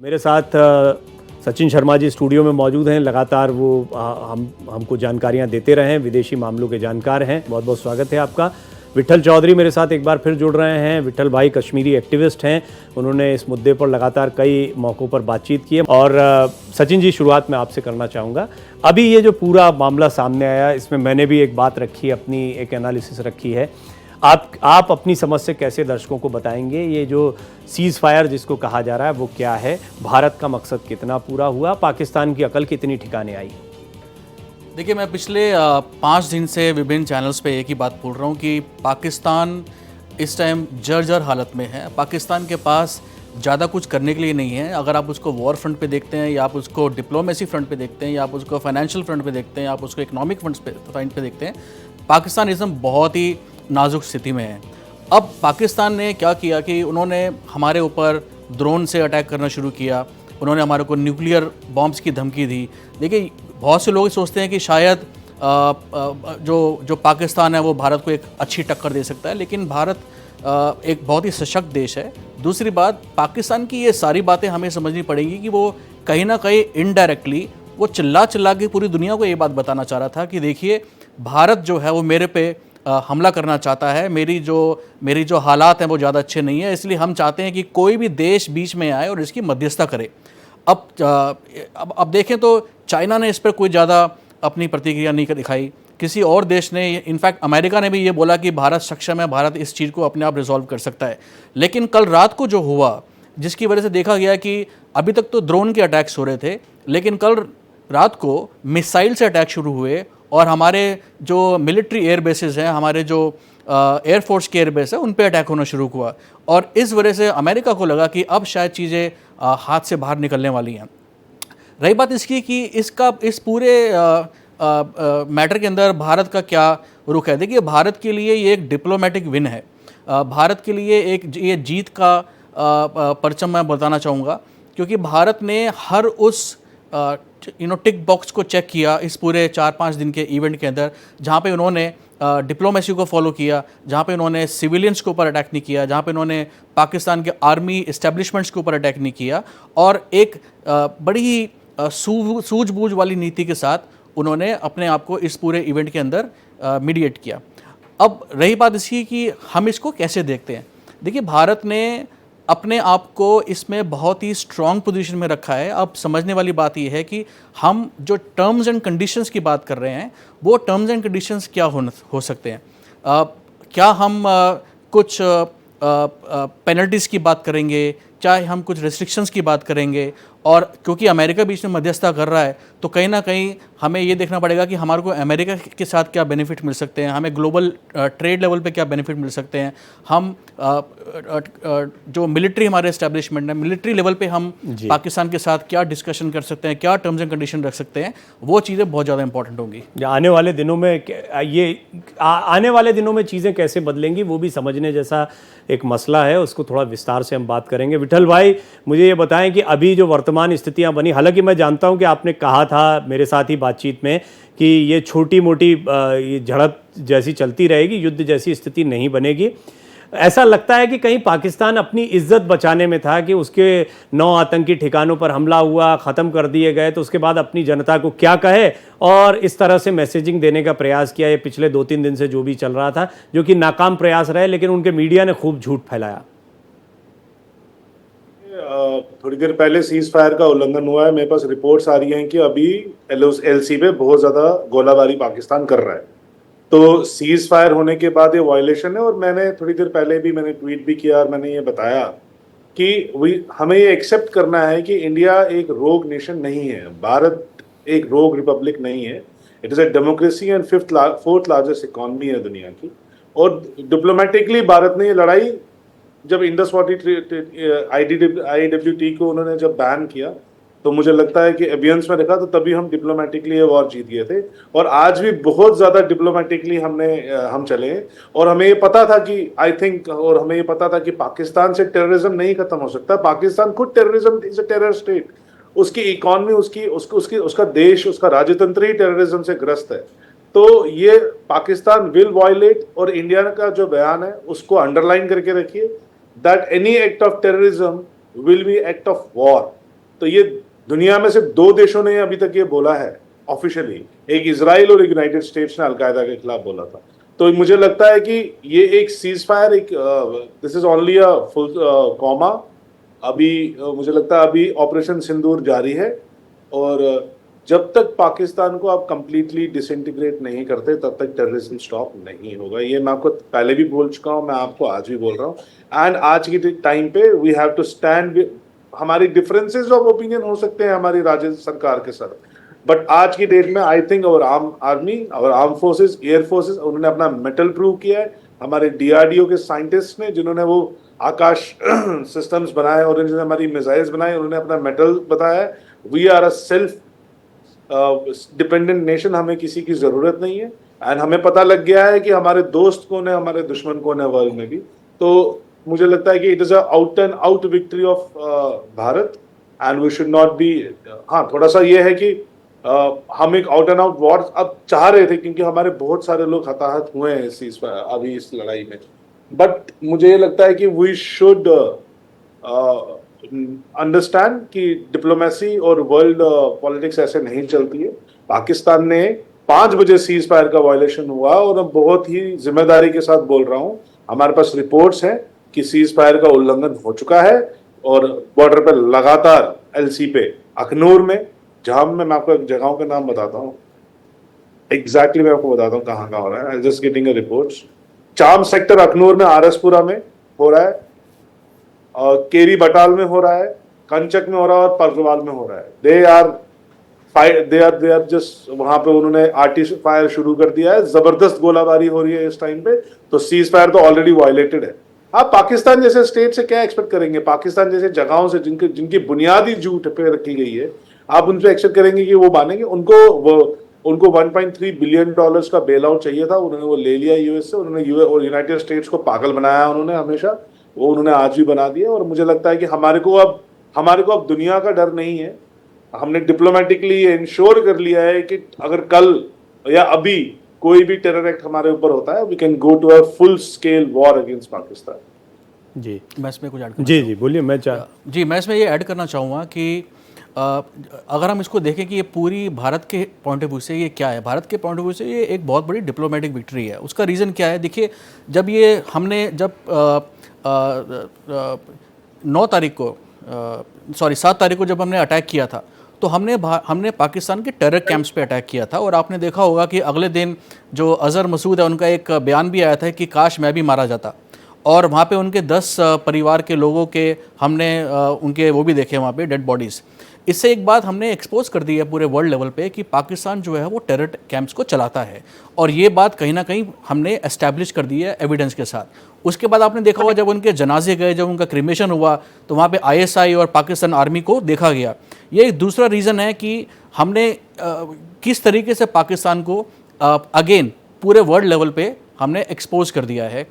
मेरे साथ सचिन शर्मा जी स्टूडियो में मौजूद हैं। लगातार वो हमको जानकारियां देते रहे हैं, विदेशी मामलों के जानकार हैं। बहुत बहुत स्वागत है आपका। विट्ठल चौधरी मेरे साथ एक बार फिर जुड़ रहे हैं। विट्ठल भाई कश्मीरी एक्टिविस्ट हैं, उन्होंने इस मुद्दे पर लगातार कई मौक़ों पर बातचीत की है। और सचिन जी, शुरुआत में आपसे करना चाहूँगा। अभी ये जो पूरा मामला सामने आया, इसमें मैंने भी एक बात रखी, अपनी एक एनालिसिस रखी है। आप अपनी समझ से कैसे दर्शकों को बताएंगे ये जो सीज़ फायर जिसको कहा जा रहा है वो क्या है? भारत का मकसद कितना पूरा हुआ? पाकिस्तान की अकल कितनी ठिकाने आई? देखिए, मैं पिछले 5 दिन से विभिन्न चैनल्स पे एक ही बात बोल रहा हूँ कि पाकिस्तान इस टाइम जर्जर हालत में है। पाकिस्तान के पास ज़्यादा कुछ करने के लिए नहीं है। अगर आप उसको वॉर फ्रंट पे देखते हैं, या आप उसको डिप्लोमेसी फ्रंट पे देखते हैं, या आप उसको फाइनेंशियल फ्रंट पे देखते हैं, या आप उसको इकोनॉमिक फ्रंट पे देखते हैं, पाकिस्तान इस समय बहुत ही नाजुक स्थिति में है। अब पाकिस्तान ने क्या किया कि उन्होंने हमारे ऊपर ड्रोन से अटैक करना शुरू किया, उन्होंने हमारे को न्यूक्लियर बॉम्ब्स की धमकी दी। देखिए, बहुत से लोग सोचते हैं कि शायद जो पाकिस्तान है वो भारत को एक अच्छी टक्कर दे सकता है, लेकिन भारत एक बहुत ही सशक्त देश है। दूसरी बात, पाकिस्तान की ये सारी बातें हमें समझनी पड़ेगी कि वो कहीं ना कहीं इनडायरेक्टली वो चिल्ला के पूरी दुनिया को ये बात बताना चाह रहा था कि देखिए, भारत जो है वो मेरे पे हमला करना चाहता है, मेरी जो हालात हैं वो ज़्यादा अच्छे नहीं है, इसलिए हम चाहते हैं कि कोई भी देश बीच में आए और इसकी मध्यस्थता करे। अब देखें तो चाइना ने इस पर कोई ज़्यादा अपनी प्रतिक्रिया नहीं दिखाई। किसी और देश ने, इनफैक्ट अमेरिका ने भी ये बोला कि भारत सक्षम है, भारत इस चीज़ को अपने आप रिजॉल्व कर सकता है। लेकिन कल रात को जो हुआ, जिसकी वजह से देखा गया कि अभी तक तो ड्रोन के अटैक्स हो रहे थे, लेकिन कल रात को मिसाइल से अटैक शुरू हुए और हमारे जो मिलिट्री एयर बेसेस हैं, हमारे जो एयरफोर्स के एयरबेस है, उन पे अटैक होना शुरू हुआ। और इस वजह से अमेरिका को लगा कि अब शायद चीज़ें हाथ से बाहर निकलने वाली हैं। रही बात इसकी कि इस पूरे मैटर के अंदर भारत का क्या रुख है। देखिए, भारत के लिए ये एक डिप्लोमेटिक विन है। भारत के लिए ये जीत का परचम मैं बताना चाहूँगा, क्योंकि भारत ने हर उस टिक बॉक्स को चेक किया इस पूरे 4-5 दिन के इवेंट के अंदर, जहाँ पे उन्होंने डिप्लोमेसी को फॉलो किया, जहाँ पे उन्होंने सिविलियंस के ऊपर अटैक नहीं किया, जहाँ पे उन्होंने पाकिस्तान के आर्मी इस्टेब्लिशमेंट्स के ऊपर अटैक नहीं किया, और एक बड़ी ही सूझबूझ वाली नीति के साथ उन्होंने अपने आप को इस पूरे इवेंट के अंदर मीडिएट किया। अब रही बात इसकी कि हम इसको कैसे देखते हैं। देखिए, भारत ने अपने आप को इसमें बहुत ही स्ट्रॉन्ग पोजीशन में रखा है। अब समझने वाली बात यह है कि हम जो टर्म्स एंड कंडीशंस की बात कर रहे हैं, वो टर्म्स एंड कंडीशंस क्या हो सकते हैं। क्या हम कुछ पेनल्टीज़ की बात करेंगे, चाहे हम कुछ रेस्ट्रिक्शंस की बात करेंगे, और क्योंकि अमेरिका बीच में मध्यस्थता कर रहा है, तो कहीं ना कहीं हमें ये देखना पड़ेगा कि हमारे को अमेरिका के साथ क्या बेनिफिट मिल सकते हैं, हमें ग्लोबल ट्रेड लेवल पे क्या बेनिफिट मिल सकते हैं, हम जो मिलिट्री हमारे एस्टेब्लिशमेंट है, मिलिट्री लेवल पे हम पाकिस्तान के साथ क्या डिस्कशन कर सकते हैं, क्या टर्म्स एंड कंडीशन रख सकते हैं, वो चीज़ें बहुत ज़्यादा इंपॉर्टेंट होंगी। आने वाले दिनों में चीज़ें कैसे बदलेंगी वो भी समझने जैसा एक मसला है, उसको थोड़ा विस्तार से हम बात करेंगे। विट्ठल भाई, मुझे ये बताएं कि अभी जो वर्तमान स्थितियां बनी, हालांकि मैं जानता हूं कि आपने कहा था मेरे साथ ही बातचीत में कि ये छोटी मोटी ये झड़प जैसी चलती रहेगी, युद्ध जैसी स्थिति नहीं बनेगी। ऐसा लगता है कि कहीं पाकिस्तान अपनी इज्जत बचाने में था कि उसके 9 आतंकी ठिकानों पर हमला हुआ, ख़त्म कर दिए गए, तो उसके बाद अपनी जनता को क्या कहे, और इस तरह से मैसेजिंग देने का प्रयास किया। ये पिछले 2-3 दिन से जो भी चल रहा था, जो कि नाकाम प्रयास रहे, लेकिन उनके मीडिया ने खूब झूठ फैलाया। थोड़ी देर पहले सीज फायर का उल्लंघन हुआ है। मेरे पास रिपोर्ट्स आ रही हैं कि अभी LOC पे बहुत ज़्यादा गोलाबारी पाकिस्तान कर रहा है। तो सीज फायर होने के बाद ये वायलेशन है। और मैंने थोड़ी देर पहले भी मैंने ट्वीट भी किया और मैंने ये बताया कि हमें ये एक्सेप्ट करना है कि इंडिया एक रोग नेशन नहीं है, भारत एक रोग रिपब्लिक नहीं है। It is a democracy and 4th largest economy है दुनिया की। और डिप्लोमेटिकली भारत ने ये लड़ाई, जब इंडस वाटर IWT को उन्होंने जब बैन किया, तो मुझे लगता है कि एबियंस में रखा, तो तभी हम डिप्लोमेटिकली ये वॉर जीत गए थे। और आज भी बहुत ज़्यादा डिप्लोमेटिकली हम चले। और हमें ये पता था कि हमें ये पता था कि पाकिस्तान से टेररिज्म नहीं खत्म हो सकता। पाकिस्तान खुद terrorism is a terror state. उसकी इकॉनमी, उसका देश, उसका राजतंत्र ही टेररिज्म से ग्रस्त है। तो ये पाकिस्तान विल वायलेट, और इंडिया का जो बयान है उसको अंडरलाइन करके रखिए, that any act of terrorism will be act of war. तो ये दुनिया में सिर्फ 2 देशों ने अभी तक ये बोला है ऑफिशियली, एक इजराइल और यूनाइटेड स्टेट्स ने अलकायदा के खिलाफ बोला था। तो मुझे लगता है कि ये एक सीज फायर, एक this is only a full comma. अभी मुझे लगता है अभी ऑपरेशन सिंदूर जारी है, और जब तक पाकिस्तान को आप कंप्लीटली डिसइंटीग्रेट नहीं करते तब तक टेररिज्म स्टॉप नहीं होगा। ये मैं आपको पहले भी बोल चुका हूँ, मैं आपको आज भी बोल रहा हूँ। एंड आज की टाइम पे वी हैव टू स्टैंड, हमारी डिफरेंसेस ऑफ ओपिनियन हो सकते हैं हमारी राज्य सरकार के साथ, बट आज की डेट में आई थिंक और आर्मी और आर्म फोर्सेस, एयर फोर्सेस, उन्होंने अपना मेटल प्रूव किया है। हमारे DRDO के साइंटिस्ट ने, जिन्होंने वो आकाश सिस्टम्स बनाए और जिन्होंने हमारी मिसाइल्स बनाए, उन्होंने अपना मेटल बताया है। We are a self dependent nation, हमें किसी की जरूरत नहीं है। एंड हमें पता लग गया है कि हमारे दोस्त कौन है, हमारे दुश्मन कौन है वर्ल्ड में भी। तो मुझे लगता है कि it is a out and out victory of Bharat, and we should not be. हाँ, थोड़ा सा ये है कि हम एक आउट एंड आउट वॉर अब चाह रहे थे, क्योंकि हमारे बहुत सारे लोग हताहत हुए हैं अभी इस लड़ाई में। बट मुझे ये लगता है कि वी शुड अंडरस्टैंड कि डिप्लोमेसी और वर्ल्ड पॉलिटिक्स ऐसे नहीं चलती है। पाकिस्तान ने 5 बजे सीज फायर का वायलेशन हुआ, और मैं बहुत ही जिम्मेदारी के साथ बोल रहा हूँ, हमारे पास रिपोर्ट्स हैं कि सीज फायर का उल्लंघन हो चुका है, और बॉर्डर पर लगातार LC पे अखनूर में, जहां मैं आपको जगहों के नाम बताता हूँ, एग्जैक्टली मैं आपको बताता हूँ कहाँ कहाँ हो रहा है। I just getting a reports. चाम सेक्टर अखनूर में, RSपुरा में हो रहा है, और केरी बटाल में हो रहा है, कंचक में हो रहा है, और परगवाल में हो रहा है। दे आर जस्ट, वहां पे उन्होंने आर्टिफिशियल फायर शुरू कर दिया है, जबरदस्त गोलाबारी हो रही है इस टाइम पे। तो सीज फायर तो ऑलरेडी वायलेटेड है। आप पाकिस्तान जैसे स्टेट से क्या एक्सपेक्ट करेंगे? पाकिस्तान जैसे जगहों से जिनकी बुनियादी झूठ पे रखी गई है, आप उनसे एक्सपेक्ट करेंगे कि वो मानेंगे? उनको 1.3 बिलियन डॉलर्स का बेल आउट चाहिए था, उन्होंने वो ले लिया US से। उन्होंने और यूनाइटेड स्टेट्स को पागल बनाया उन्होंने हमेशा, वो उन्होंने आज भी बना दिया। और मुझे लगता है कि हमारे को अब दुनिया का डर नहीं है। हमने डिप्लोमेटिकली इंश्योर कर लिया है कि अगर कल या अभी कोई भी टेरर एक्ट हमारे ऊपर होता है, we can go to a full scale war against Pakistan. जी, मैं इसमें कुछ ऐड जी बोलिए। मैं इसमें ये ऐड करना चाहूँगा कि अगर हम इसको देखें कि ये पूरी भारत के पॉइंट ऑफ व्यू से ये क्या है, भारत के पॉइंट ऑफ व्यू से ये एक बहुत बड़ी डिप्लोमेटिक विक्ट्री है। उसका रीज़न क्या है? देखिए, जब 7 तारीख को जब हमने अटैक किया था, तो हमने पाकिस्तान के टेरर कैंप्स पे अटैक किया था। और आपने देखा होगा कि अगले दिन जो अजहर मसूद है, उनका एक बयान भी आया था कि काश मैं भी मारा जाता। और वहाँ पे उनके 10 परिवार के लोगों के हमने उनके वो भी देखे वहाँ पे डेड बॉडीज़। इससे एक बात हमने एक्सपोज कर दी है पूरे वर्ल्ड लेवल पे कि पाकिस्तान जो है वो टेरर कैंप्स को चलाता है, और ये बात कहीं ना कहीं हमने एस्टैब्लिश कर दी है एविडेंस के साथ। उसके बाद आपने देखा होगा जब उनके जनाजे गए, जब उनका क्रिमेशन हुआ, तो वहाँ पे ISI और पाकिस्तान आर्मी को देखा गया। ये एक दूसरा रीज़न है कि हमने किस तरीके से पाकिस्तान को अगेन पूरे वर्ल्ड लेवल पे हमने एक्सपोज कर दिया है।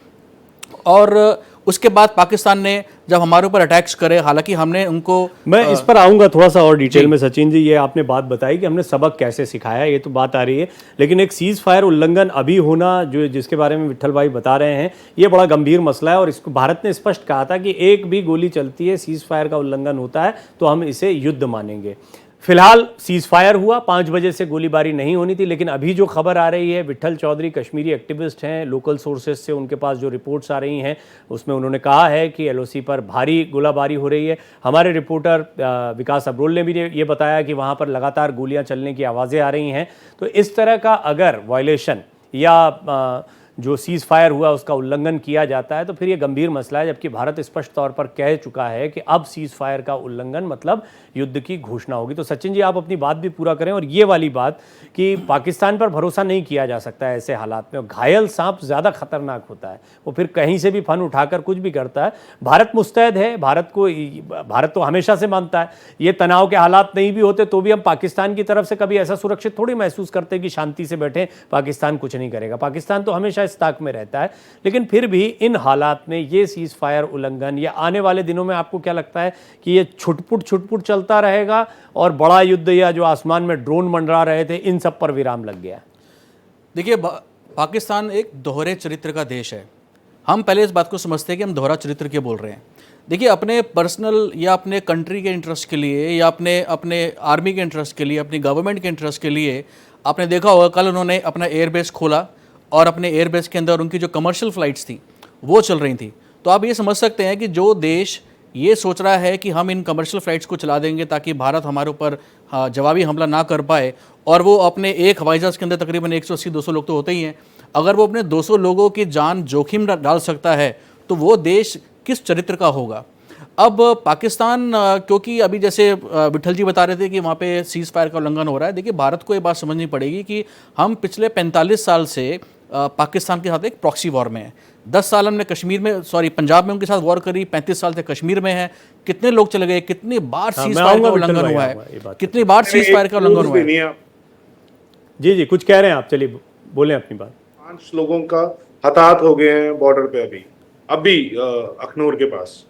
और उसके बाद पाकिस्तान ने जब हमारे ऊपर अटैक्स करे, हालांकि हमने उनको, मैं इस पर आऊंगा थोड़ा सा और डिटेल में। सचिन जी, ये आपने बात बताई कि हमने सबक कैसे सिखाया, ये तो बात आ रही है, लेकिन एक सीज फायर उल्लंघन अभी होना, जो जिसके बारे में विट्ठल भाई बता रहे हैं, ये बड़ा गंभीर मसला है। और इसको भारत ने स्पष्ट कहा था कि एक भी गोली चलती है, सीज फायर का उल्लंघन होता है तो हम इसे युद्ध मानेंगे। फिलहाल सीज फायर हुआ, 5 बजे से गोलीबारी नहीं होनी थी, लेकिन अभी जो खबर आ रही है, विट्ठल चौधरी कश्मीरी एक्टिविस्ट हैं, लोकल सोर्सेज से उनके पास जो रिपोर्ट्स आ रही हैं, उसमें उन्होंने कहा है कि LOC पर भारी गोलाबारी हो रही है। हमारे रिपोर्टर विकास अब्रोल ने भी ये बताया कि वहाँ पर लगातार गोलियाँ चलने की आवाज़ें आ रही हैं। तो इस तरह का अगर वायलेशन या जो सीज़ फायर हुआ उसका उल्लंघन किया जाता है तो फिर ये गंभीर मसला है, जबकि भारत स्पष्ट तौर पर कह चुका है कि अब सीज़ फायर का उल्लंघन मतलब युद्ध की घोषणा होगी। तो सचिन जी, आप अपनी बात भी पूरा करें। और ये वाली बात कि पाकिस्तान पर भरोसा नहीं किया जा सकता है ऐसे हालात में, घायल सांप ज़्यादा खतरनाक होता है, वो फिर कहीं से भी फन उठाकर कुछ भी करता है। भारत मुस्तैद है, भारत तो हमेशा से मानता है ये तनाव के हालात नहीं भी होते तो भी हम पाकिस्तान की तरफ से कभी ऐसा सुरक्षित थोड़ी महसूस करते कि शांति से बैठे, पाकिस्तान कुछ नहीं करेगा। पाकिस्तान तो हमेशा इस ताक में रहता है। लेकिन फिर भी इन हालात में ये सीज फायर उल्लंघन या आने वाले दिनों में आपको क्या लगता है कि ये छुटपुट चलता रहेगा और बड़ा युद्ध या जो आसमान में ड्रोन मंडरा रहे थे इन सब पर विराम लग गया? देखिए पाकिस्तान एक दोहरे चरित्र का देश है। हम पहले इस बात को समझते हैं कि हम दोहरा चरित्र के बोल रहे हैं। देखिए अपने पर्सनल या अपने कंट्री के इंटरेस्ट के लिए या अपने अपने आर्मी के इंटरेस्ट के लिए, अपनी गवर्नमेंट के इंटरेस्ट के लिए, आपने देखा होगा कल उन्होंने अपना एयरबेस खोला और अपने एयरबेस के अंदर उनकी जो कमर्शियल फ़्लाइट्स थी वो चल रही थी। तो आप ये समझ सकते हैं कि जो देश ये सोच रहा है कि हम इन कमर्शियल फ़्लाइट्स को चला देंगे ताकि भारत हमारे ऊपर जवाबी हमला ना कर पाए, और वो अपने एक हवाई जहाज़ के अंदर तकरीबन 180-200 लोग तो होते ही हैं, अगर वो अपने 200 लोगों की जान जोखिम डाल सकता है तो वो देश किस चरित्र का होगा। अब पाकिस्तान क्योंकि अभी जैसे विठल जी बता रहे थे कि वहाँ पे सीज़ फायर का उल्लंघन हो रहा है। देखिए भारत को ये बात समझनी पड़ेगी कि हम पिछले 45 साल से पाकिस्तान के साथ एक प्रॉक्सी वॉर में है। 10 साल हमने कश्मीर में पंजाब में उनके साथ वॉर करी, 35 साल से कश्मीर में है। कितने लोग चले गए, कितनी बार सीज़ फायर का उल्लंघन हुआ है, कितनी बार सीज़ फायर का उल्लंघन हुआ है। जी जी कुछ कह रहे हैं आप, चलिए बोलें अपनी बात। 5 लोगों का हताहत हो गए हैं बॉर्डर पे अभी अखनूर के पास।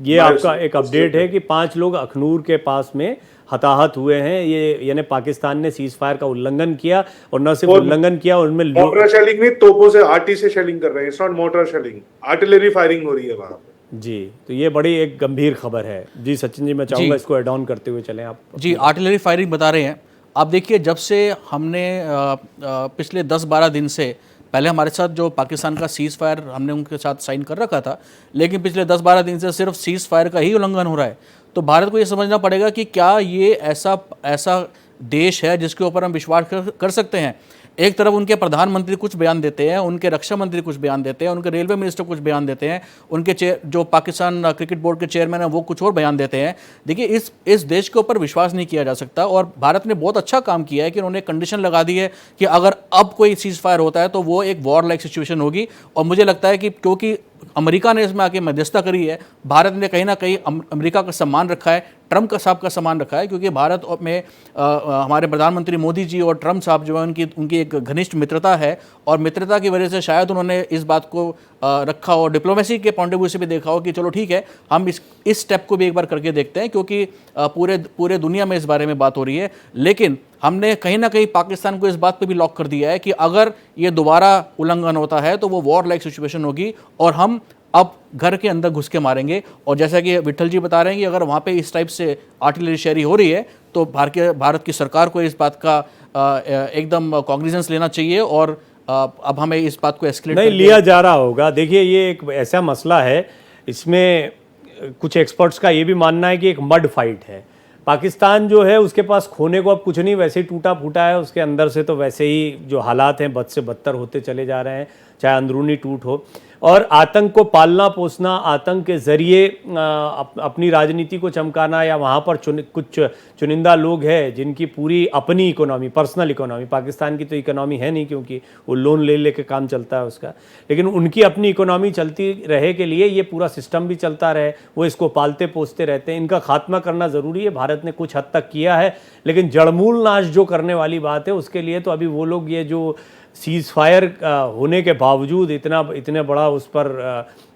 ये आपका एक अपडेट है कि 5 लोग अखनूर के पास में हताहत हुए हैं। ये यानी पाकिस्तान ने सीज फायर का उल्लंघन किया, और न सिर्फ उल्लंघन किया, उनमें मोर्टार शेलिंग नहीं, तोपों से आरटी से शेलिंग कर रहे हैं। It's not mortar shelling, artillery firing हो रही है वहां पे। जी, तो ये बड़ी एक गंभीर खबर है। जी सचिन जी, मैं चाहूंगा इसको एड ऑन करते हुए चलें आप। जी, आर्टिलरी फायरिंग बता रहे हैं आप। देखिए जब से हमने पिछले 10-12 दिन से, पहले हमारे साथ जो पाकिस्तान का सीज़ फायर हमने उनके साथ साइन कर रखा था, लेकिन पिछले 10-12 दिन से सिर्फ सीज़ फायर का ही उल्लंघन हो रहा है। तो भारत को ये समझना पड़ेगा कि क्या ये ऐसा देश है जिसके ऊपर हम विश्वास कर सकते हैं। एक तरफ उनके प्रधानमंत्री कुछ बयान देते हैं, उनके रक्षा मंत्री कुछ बयान देते हैं, उनके रेलवे मिनिस्टर कुछ बयान देते हैं, उनके जो पाकिस्तान क्रिकेट बोर्ड के चेयरमैन हैं वो कुछ और बयान देते हैं। देखिए इस देश के ऊपर विश्वास नहीं किया जा सकता, और भारत ने बहुत अच्छा काम किया है कि उन्होंने कंडीशन लगा दी है कि अगर अब कोई सीज़ फायर होता है तो वो एक वॉर लाइक सिचुएशन होगी। और मुझे लगता है कि क्योंकि अमेरिका ने इसमें आके मध्यस्थता करी है, भारत ने कहीं ना कहीं अमेरिका का सम्मान रखा है, ट्रंप का साहब का सम्मान रखा है, क्योंकि भारत में हमारे प्रधानमंत्री मोदी जी और ट्रंप साहब जो है उनकी एक घनिष्ठ मित्रता है, और मित्रता की वजह से शायद उन्होंने इस बात को रखा हो, डिप्लोमेसी के पॉइंट ऑफ व्यू से भी देखा हो कि चलो ठीक है हम इस स्टेप को भी एक बार करके देखते हैं, क्योंकि पूरे दुनिया में इस बारे में बात हो रही है। लेकिन हमने कहीं ना कहीं पाकिस्तान को इस बात पे भी लॉक कर दिया है कि अगर ये दोबारा उल्लंघन होता है तो वो वॉर लाइक सिचुएशन होगी, और हम अब घर के अंदर घुस के मारेंगे। और जैसा कि विठल जी बता रहे हैं कि अगर वहाँ पे इस टाइप से आर्टिलरी शेयरिंग हो रही है तो भारत की सरकार को इस बात का एकदम कॉग्निजेंस लेना चाहिए, और अब हमें इस बात को एस्केलेट नहीं लिया जा रहा होगा। देखिए ये एक ऐसा मसला है, इसमें कुछ एक्सपर्ट्स का ये भी मानना है कि एक मड फाइट है। पाकिस्तान जो है उसके पास खोने को अब कुछ नहीं, वैसे ही टूटा फूटा है उसके अंदर से, तो वैसे ही जो हालात हैं बद से बदतर होते चले जा रहे हैं, चाहे अंदरूनी टूट हो। और आतंक को पालना पोसना, आतंक के ज़रिए अपनी राजनीति को चमकाना, या वहाँ पर कुछ चुनिंदा लोग हैं जिनकी पूरी अपनी इकोनॉमी, पर्सनल इकोनॉमी, पाकिस्तान की तो इकोनॉमी है नहीं क्योंकि वो लोन ले के काम चलता है उसका, लेकिन उनकी अपनी इकोनॉमी चलती रहे के लिए ये पूरा सिस्टम भी चलता रहे, वो इसको पालते पोसते रहते हैं। इनका खात्मा करना ज़रूरी है, भारत ने कुछ हद तक किया है, लेकिन जड़मूल नाश जो करने वाली बात है उसके लिए तो अभी वो लोग, ये जो सीज़ फायर होने के बावजूद, इतने बड़ा उस पर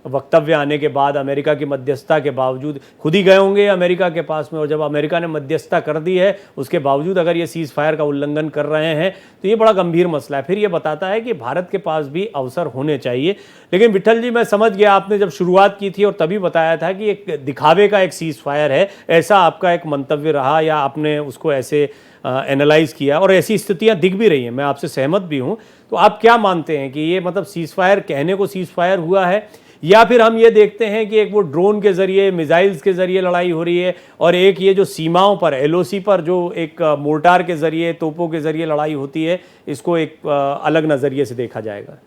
वक्तव्य आने के बाद, अमेरिका की मध्यस्थता के बावजूद, खुद ही गए होंगे अमेरिका के पास में, और जब अमेरिका ने मध्यस्थता कर दी है उसके बावजूद अगर ये सीज़ फायर का उल्लंघन कर रहे हैं तो ये बड़ा गंभीर मसला है। फिर ये बताता है कि भारत के पास भी अवसर होने चाहिए। लेकिन विठल जी, मैं समझ गया आपने जब शुरुआत की थी और तभी बताया था कि एक दिखावे का एक सीज़ फायर है, ऐसा आपका एक मंतव्य रहा, या आपने उसको ऐसे एनालाइज किया, और ऐसी स्थितियां दिख भी रही हैं, मैं आपसे सहमत भी हूं। तो आप क्या मानते हैं कि ये मतलब सीज़ फायर कहने को सीज़ फायर हुआ है, या फिर हम ये देखते हैं कि एक वो ड्रोन के ज़रिए, मिसाइल्स के ज़रिए लड़ाई हो रही है, और एक ये जो सीमाओं पर एलओसी पर जो एक मोर्टार के ज़रिए, तोपों के ज़रिए लड़ाई होती है, इसको एक अलग नज़रिए से देखा जाएगा?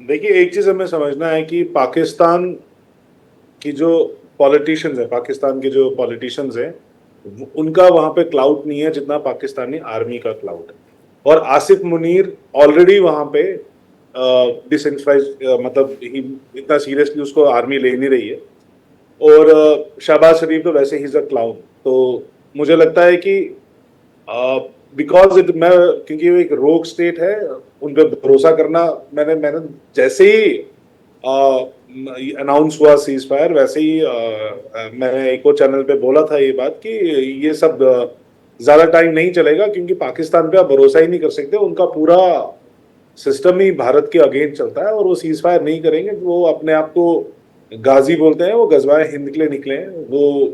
देखिए एक चीज़ हमें समझना है कि पाकिस्तान की जो पॉलिटिशियंस है, पाकिस्तान के जो पॉलिटिशियंस हैं, उनका वहां पे क्लाउड नहीं है जितना पाकिस्तानी आर्मी का क्लाउड है। और आसिफ मुनीर ऑलरेडी वहां पे डिसइंफ्राइज, मतलब इतना सीरियसली उसको आर्मी ले नहीं रही है, और शहबाज शरीफ तो वैसे ही इज अ क्लाउन। तो मुझे लगता है कि बिकॉज क्योंकि वो एक रोग स्टेट है, उन पर भरोसा करना, मैंने जैसे ही अनाउंस हुआ सीज फायर, वैसे ही मैंने एक और चैनल पे बोला था ये बात कि ये सब ज़्यादा टाइम नहीं चलेगा, क्योंकि पाकिस्तान पे आप भरोसा ही नहीं कर सकते। उनका पूरा सिस्टम ही भारत के अगेंस्ट चलता है और वो सीज फायर नहीं करेंगे। वो अपने आप को गाजी बोलते हैं, वो गजवाए हिंद के लिए निकले हैं। वो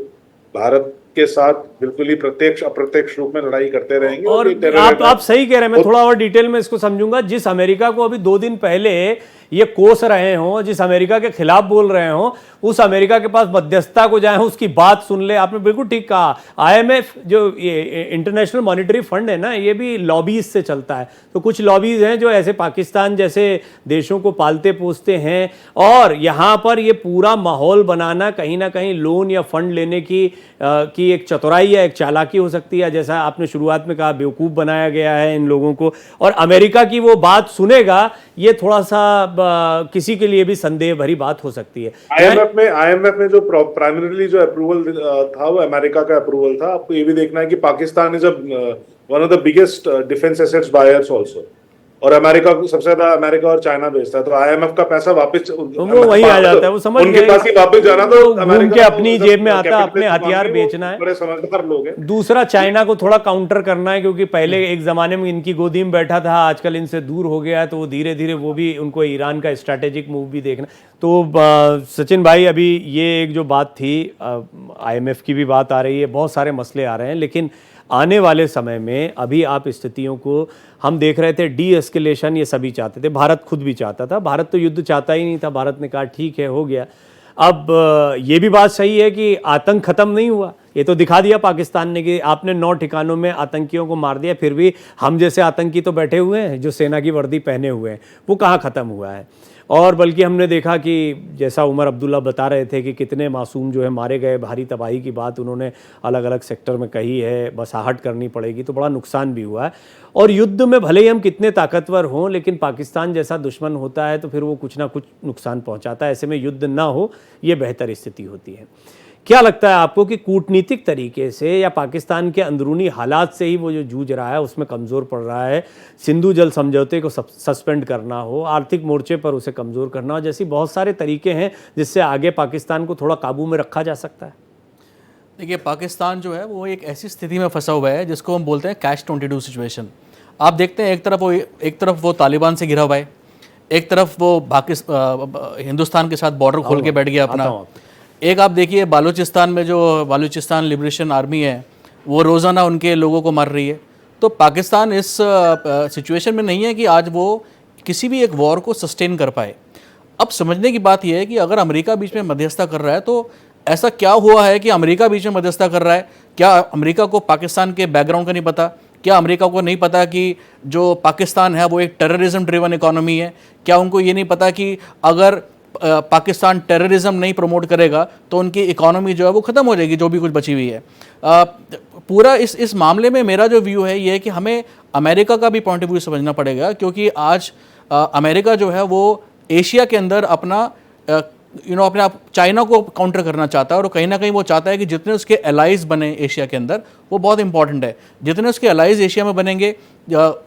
भारत के साथ बिल्कुल ही प्रत्यक्ष अप्रत्यक्ष रूप में लड़ाई करते रहेंगे। और ये terror आप attack- सही कह रहे हैं। मैं थोड़ा और डिटेल में इसको समझूंगा। जिस अमेरिका को अभी 2 दिन पहले ये कोस रहे हों, जिस अमेरिका के खिलाफ बोल रहे हों, उस अमेरिका के पास मध्यस्थता को जाए, उसकी बात सुन ले। आपने बिल्कुल ठीक कहा। आईएमएफ जो ये इंटरनेशनल मॉनिटरी फंड है ना, ये भी लॉबीज से चलता है। तो कुछ लॉबीज हैं जो ऐसे पाकिस्तान जैसे देशों को पालते पोसते हैं, और यहाँ पर ये पूरा माहौल बनाना कहीं ना कहीं लोन या फंड लेने की एक चतुराई या एक चालाकी हो सकती है। जैसा आपने शुरुआत में कहा, बेवकूफ़ बनाया गया है इन लोगों को, और अमेरिका की वो बात सुनेगा, ये थोड़ा सा किसी के लिए भी संदेह भरी बात हो सकती है। आईएमएफ में जो प्राइमरीली जो अप्रूवल था वो अमेरिका का अप्रूवल था। आपको ये भी देखना है कि Pakistan is one of the biggest defence assets buyers also, और अमेरिका को सबसे ज्यादा अमेरिका और चाइना भेजता है। तो आईएमएफ का पैसा वापस वो वही आ जाता है। वो समझ उनके पास ही वापस जाना, तो घूम के अपनी जेब में आता है, अपने हथियार बेचना है। बड़े समझदार लोग हैं। दूसरा, चाइना को थोड़ा काउंटर करना है, क्योंकि पहले एक जमाने में इनकी गोदी में बैठा था, आजकल इनसे दूर हो गया है। तो वो धीरे धीरे वो भी, उनको ईरान का स्ट्रैटेजिक मूव भी देखना। तो सचिन भाई, अभी ये एक जो बात थी, आईएमएफ की भी बात आ रही है, बहुत सारे मसले आ रहे हैं, लेकिन आने वाले समय में अभी आप स्थितियों को हम देख रहे थे। डी एस्केलेशन ये सभी चाहते थे, भारत खुद भी चाहता था। भारत तो युद्ध चाहता ही नहीं था, भारत ने कहा ठीक है, हो गया। अब ये भी बात सही है कि आतंक खत्म नहीं हुआ। ये तो दिखा दिया पाकिस्तान ने कि आपने 9 ठिकानों में आतंकियों को मार दिया, फिर भी हम जैसे आतंकी तो बैठे हुए हैं जो सेना की वर्दी पहने हुए हैं। वो कहाँ ख़त्म हुआ है? और बल्कि हमने देखा कि जैसा उमर अब्दुल्ला बता रहे थे कि कितने मासूम जो है मारे गए, भारी तबाही की बात उन्होंने अलग अलग सेक्टर में कही है, बसाहट करनी पड़ेगी। तो बड़ा नुकसान भी हुआ है। और युद्ध में भले ही हम कितने ताकतवर हों, लेकिन पाकिस्तान जैसा दुश्मन होता है तो फिर वो कुछ ना कुछ नुकसान पहुंचाता है। ऐसे में युद्ध ना हो, ये बेहतर स्थिति होती है। क्या लगता है आपको कि कूटनीतिक तरीके से या पाकिस्तान के अंदरूनी हालात से ही वो जो जूझ रहा है उसमें कमज़ोर पड़ रहा है? सिंधु जल समझौते को सस्पेंड करना हो, आर्थिक मोर्चे पर उसे कमज़ोर करना हो, जैसी बहुत सारे तरीके हैं जिससे आगे पाकिस्तान को थोड़ा काबू में रखा जा सकता है। देखिए, पाकिस्तान जो है वो एक ऐसी स्थिति में फंसा हुआ है जिसको हम बोलते हैं कैच 22 सिचुएशन। आप देखते हैं, एक तरफ वो तालिबान से घिरा हुआ है, एक तरफ वो हिंदुस्तान के साथ बॉर्डर खोल के बैठ गया अपना। एक आप देखिए बालूचिस्तान में जो बालूचिस्तान लिबरेशन आर्मी है वो रोज़ाना उनके लोगों को मार रही है। तो पाकिस्तान इस सिचुएशन में नहीं है कि आज वो किसी भी एक वॉर को सस्टेन कर पाए। अब समझने की बात यह है कि अगर अमेरिका बीच में मध्यस्थता कर रहा है तो ऐसा क्या हुआ है कि अमेरिका बीच में मध्यस्थता कर रहा है? क्या अमेरिका को पाकिस्तान के बैकग्राउंड का नहीं पता? क्या अमेरिका को नहीं पता कि जो पाकिस्तान है वो एक टेररिज्म ड्रिवन इकोनॉमी है? क्या उनको ये नहीं पता कि अगर पाकिस्तान टेररिज्म नहीं प्रमोट करेगा तो उनकी इकोनॉमी जो है वो ख़त्म हो जाएगी, जो भी कुछ बची हुई है? पूरा इस मामले में मेरा जो व्यू है ये है कि हमें अमेरिका का भी पॉइंट ऑफ व्यू समझना पड़ेगा, क्योंकि आज अमेरिका जो है वो एशिया के अंदर अपना अपने आप चाइना को काउंटर करना चाहता है, और कहीं ना कहीं वो चाहता है कि जितने उसके एलाइज बने एशिया के अंदर वो बहुत इंपॉर्टेंट है। जितने उसके एलाइज एशिया में बनेंगे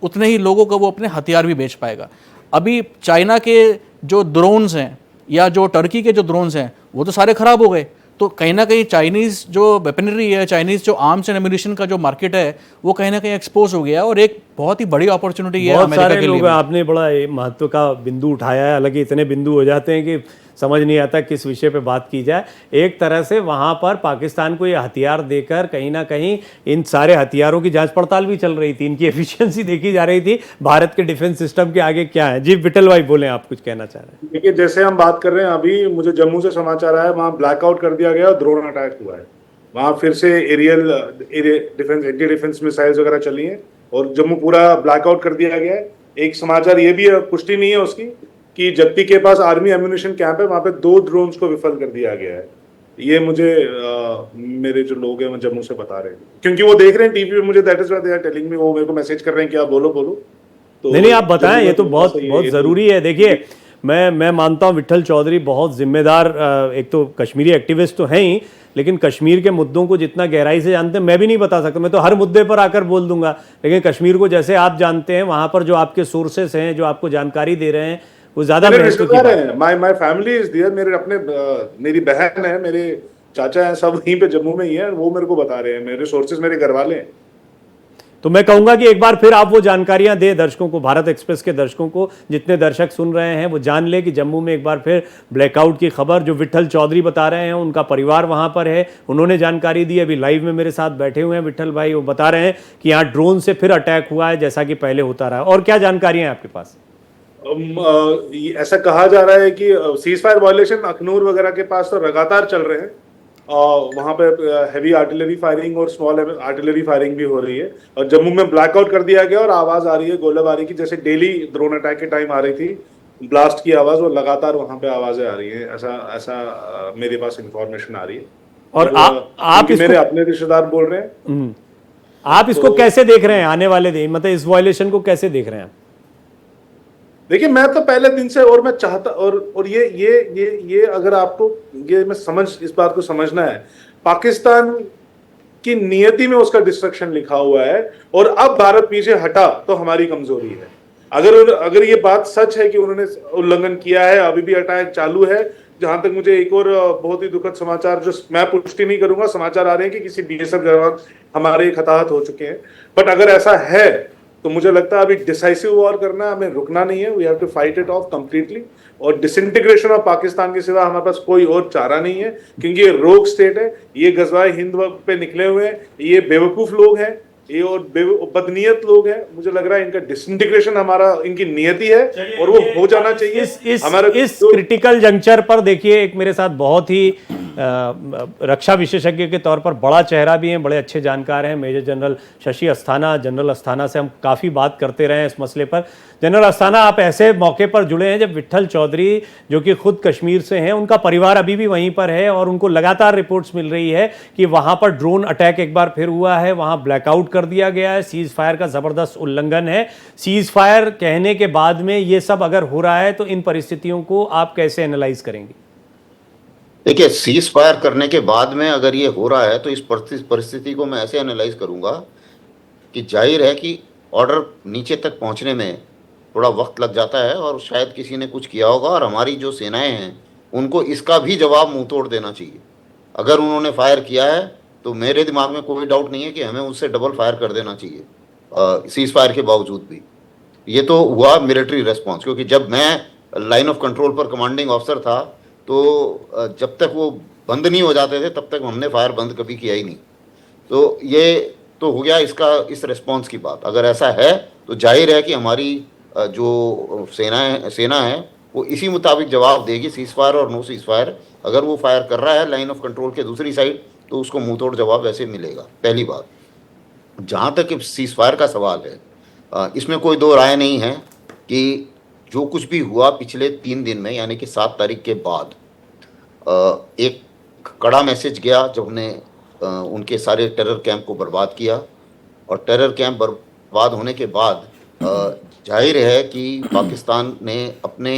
उतने ही लोगों को वो अपने हथियार भी बेच पाएगा। अभी चाइना के जो ड्रोन्स हैं या जो टर्की के जो ड्रोन्स हैं वो तो सारे ख़राब हो गए। तो कहीं ना कहीं चाइनीज़ जो वेपनरी है, चाइनीज़ जो आर्म्स एंड एम्यूनिशन का जो मार्केट है वो कहीं ना कहीं एक्सपोज हो गया, और एक बहुत ही बड़ी अपॉर्चुनिटी है अमेरिका के लिए। आपने बड़ा महत्व का बिंदु उठाया है। हालांकि इतने बिंदु हो जाते हैं कि समझ नहीं आता किस विषय पे बात की जाए। एक तरह से वहाँ पर पाकिस्तान को ये हथियार देकर कहीं ना कहीं इन सारे हथियारों की जांच पड़ताल भी चल रही थी, इनकी एफिशिएंसी देखी जा रही थी, भारत के डिफेंस सिस्टम के आगे क्या है। जी विठल भाई बोले, आप कुछ कहना चाह रहे हैं? देखिए, जैसे हम बात कर रहे हैं, अभी मुझे जम्मू से समाचार आया, वहाँ ब्लैकआउट कर दिया गया, ड्रोन अटैक हुआ है। वहाँ फिर से aerial defence, anti defence missiles वगैरह चली हैं और जम्मू पूरा ब्लैकआउट कर दिया गया है। एक समाचार ये भी है, पुष्टि नहीं है उसकी, कि जप्ती के पास आर्मी एम्यूनिशन कैंप है, वहाँ पे 2 ड्रोन्स को विफल कर दिया गया है। ये मुझे मेरे जो लोग हैं वो जम्मू से बता रहे हैं, क्योंकि वो देख रहे हैं टीवी पे मुझे, that is why they are telling me, वो मेरे को मैसेज कर रहे हैं कि आप बोलो। तो नहीं आप बताएं, ये तो बहुत ज़रूरी है। देखिए, मैं मानता हूँ विठल चौधरी बहुत जिम्मेदार, एक तो कश्मीरी एक्टिविस्ट तो हैं ही, लेकिन कश्मीर के मुद्दों को जितना गहराई से जानते हैं मैं भी नहीं बता सकता। मैं तो हर मुद्दे पर आकर बोल दूंगा, लेकिन कश्मीर को जैसे आप जानते हैं, वहाँ पर जो आपके सोर्सेस हैं, जो आपको जानकारी दे रहे हैं, वो ज़्यादा महत्व की बात है। माय फैमिली इज देयर, मेरी बहन है, मेरे चाचा हैं, सब वहीं पे जम्मू में ही है, वो मेरे को बता रहे हैं, मेरे सोर्सेस मेरे घर वाले हैं। तो मैं कहूंगा कि एक बार फिर आप वो जानकारियां दें दर्शकों को, भारत एक्सप्रेस के दर्शकों को, जितने दर्शक सुन रहे हैं वो जान ले कि जम्मू में एक बार फिर ब्लैकआउट की खबर, जो विट्ठल चौधरी बता रहे हैं, उनका परिवार वहां पर है, उन्होंने जानकारी दी, अभी लाइव में मेरे साथ बैठे हुए हैं विट्ठल भाई, वो बता रहे हैं कि यहाँ ड्रोन से फिर अटैक हुआ है जैसा कि पहले होता रहा। और क्या जानकारियां हैं आपके पास? ऐसा कहा जा रहा है कि सीज फायर वायलेशन अखनूर वगैरह के पास तो लगातार चल रहे हैं। वहां पे हैवी आर्टिलरी फायरिंग और स्मॉल आर्टिलरी फायरिंग भी हो रही है, और जम्मू में ब्लैकआउट कर दिया गया और आवाज आ रही है गोलाबारी की, जैसे डेली ड्रोन अटैक के टाइम आ रही थी ब्लास्ट की आवाज, और लगातार वहां पे आवाजें आ रही हैं। ऐसा ऐसा मेरे पास इंफॉर्मेशन आ रही है। और आप मेरे अपने रिश्तेदार बोल रहे हैं। आप इसको कैसे देख रहे हैं आने वाले दिन, मतलब इस वायलेशन को कैसे देख रहे हैं? देखिए, मैं तो पहले दिन से, और मैं चाहता, और ये अगर आपको ये इस बात को समझना है, पाकिस्तान की नियति में उसका डिस्ट्रक्शन लिखा हुआ है, और अब भारत पीछे हटा तो हमारी कमजोरी है। अगर ये बात सच है कि उन्होंने उल्लंघन किया है, अभी भी अटैक चालू है। जहां तक मुझे एक और बहुत ही दुखद समाचार, जो मैं पुष्टि नहीं करूंगा, समाचार आ रहे हैं कि किसी बीएसएफ जवान हमारे हताहत हो चुके हैं, बट अगर ऐसा है तो मुझे लगता है अभी डिसाइसिव वॉर करना है, हमें रुकना नहीं है। We have to fight it off completely, और डिसइंटीग्रेशन ऑफ पाकिस्तान के सिवा हमारे पास कोई और चारा नहीं है, क्योंकि ये रोग स्टेट है, ये गजवाए हिंद पे निकले हुए हैं, ये बेवकूफ लोग हैं, ये और बदनीयत लोग हैं। मुझे लग रहा है इनका डिसइंटीग्रेशन हमारा, इनकी नियति है और वो हो जाना चाहिए। इस क्रिटिकल जंक्चर पर देखिए, एक मेरे साथ बहुत ही रक्षा विशेषज्ञ के तौर पर बड़ा चेहरा भी हैं, बड़े अच्छे जानकार हैं, major general Shashi Asthana. General Asthana से हम काफ़ी बात करते रहे हैं इस मसले पर। जनरल अस्थाना, आप ऐसे मौके पर जुड़े हैं जब विट्ठल चौधरी, जो कि खुद कश्मीर से हैं, उनका परिवार अभी भी वहीं पर है और उनको लगातार रिपोर्ट्स मिल रही है कि वहाँ पर ड्रोन अटैक एक बार फिर हुआ है, वहाँ ब्लैकआउट कर दिया गया है, सीज फायर का ज़बरदस्त उल्लंघन है। सीज फायर कहने के बाद में ये सब अगर हो रहा है तो इन परिस्थितियों को आप कैसे एनालाइज करेंगे? देखिए, सीज फायर करने के बाद में अगर ये हो रहा है तो इस परिस्थिति को मैं ऐसे एनालाइज करूंगा कि जाहिर है कि ऑर्डर नीचे तक पहुंचने में थोड़ा वक्त लग जाता है, और शायद किसी ने कुछ किया होगा, और हमारी जो सेनाएं हैं उनको इसका भी जवाब मुंह तोड़ देना चाहिए। अगर उन्होंने फायर किया है तो मेरे दिमाग में कोई डाउट नहीं है कि हमें उससे डबल फायर कर देना चाहिए सीज फायर के बावजूद भी। ये तो हुआ मिलिट्री रेस्पॉन्स, क्योंकि जब मैं लाइन ऑफ कंट्रोल पर कमांडिंग ऑफिसर था तो जब तक वो बंद नहीं हो जाते थे तब तक हमने फायर बंद कभी किया ही नहीं। तो ये तो हो गया इस रेस्पॉन्स की बात। अगर ऐसा है तो जाहिर है कि हमारी जो सेना है वो इसी मुताबिक जवाब देगी, सीज फायर और नो सीज फायर। अगर वो फायर कर रहा है लाइन ऑफ कंट्रोल के दूसरी साइड तो उसको मुंह तोड़ जवाब वैसे मिलेगा, पहली बात। जहाँ तक सीज फायर का सवाल है, इसमें कोई दो राय नहीं है कि जो कुछ भी हुआ पिछले 3 दिन में, यानी कि 7 तारीख के बाद, एक कड़ा मैसेज गया जब हमने उनके सारे टेरर कैंप को बर्बाद किया, और टेरर कैंप बर्बाद होने के बाद जाहिर है कि पाकिस्तान ने अपने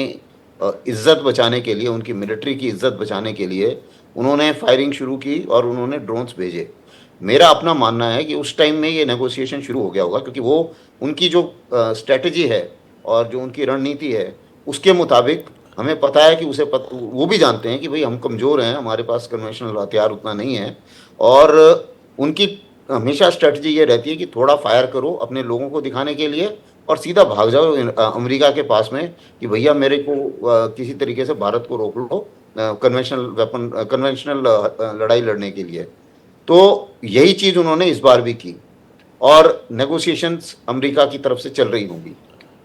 इज्जत बचाने के लिए, उनकी मिलिट्री की इज्जत बचाने के लिए उन्होंने फायरिंग शुरू की और उन्होंने ड्रोन्स भेजे। मेरा अपना मानना है कि उस टाइम में ये नेगोशिएशन शुरू हो गया होगा, क्योंकि वो उनकी जो स्ट्रेटजी है और जो उनकी रणनीति है उसके मुताबिक हमें पता है कि वो भी जानते हैं कि भाई हम कमज़ोर हैं, हमारे पास कन्वेंशनल हथियार उतना नहीं है, और उनकी हमेशा स्ट्रेटजी ये रहती है कि थोड़ा फायर करो अपने लोगों को दिखाने के लिए और सीधा भाग जाओ अमेरिका के पास में कि भैया मेरे को किसी तरीके से भारत को रोक लो कन्वेंशनल लड़ाई लड़ने के लिए। तो यही चीज़ उन्होंने इस बार भी की, और नेगोशिएशंस अमेरिका की तरफ से चल रही होंगी।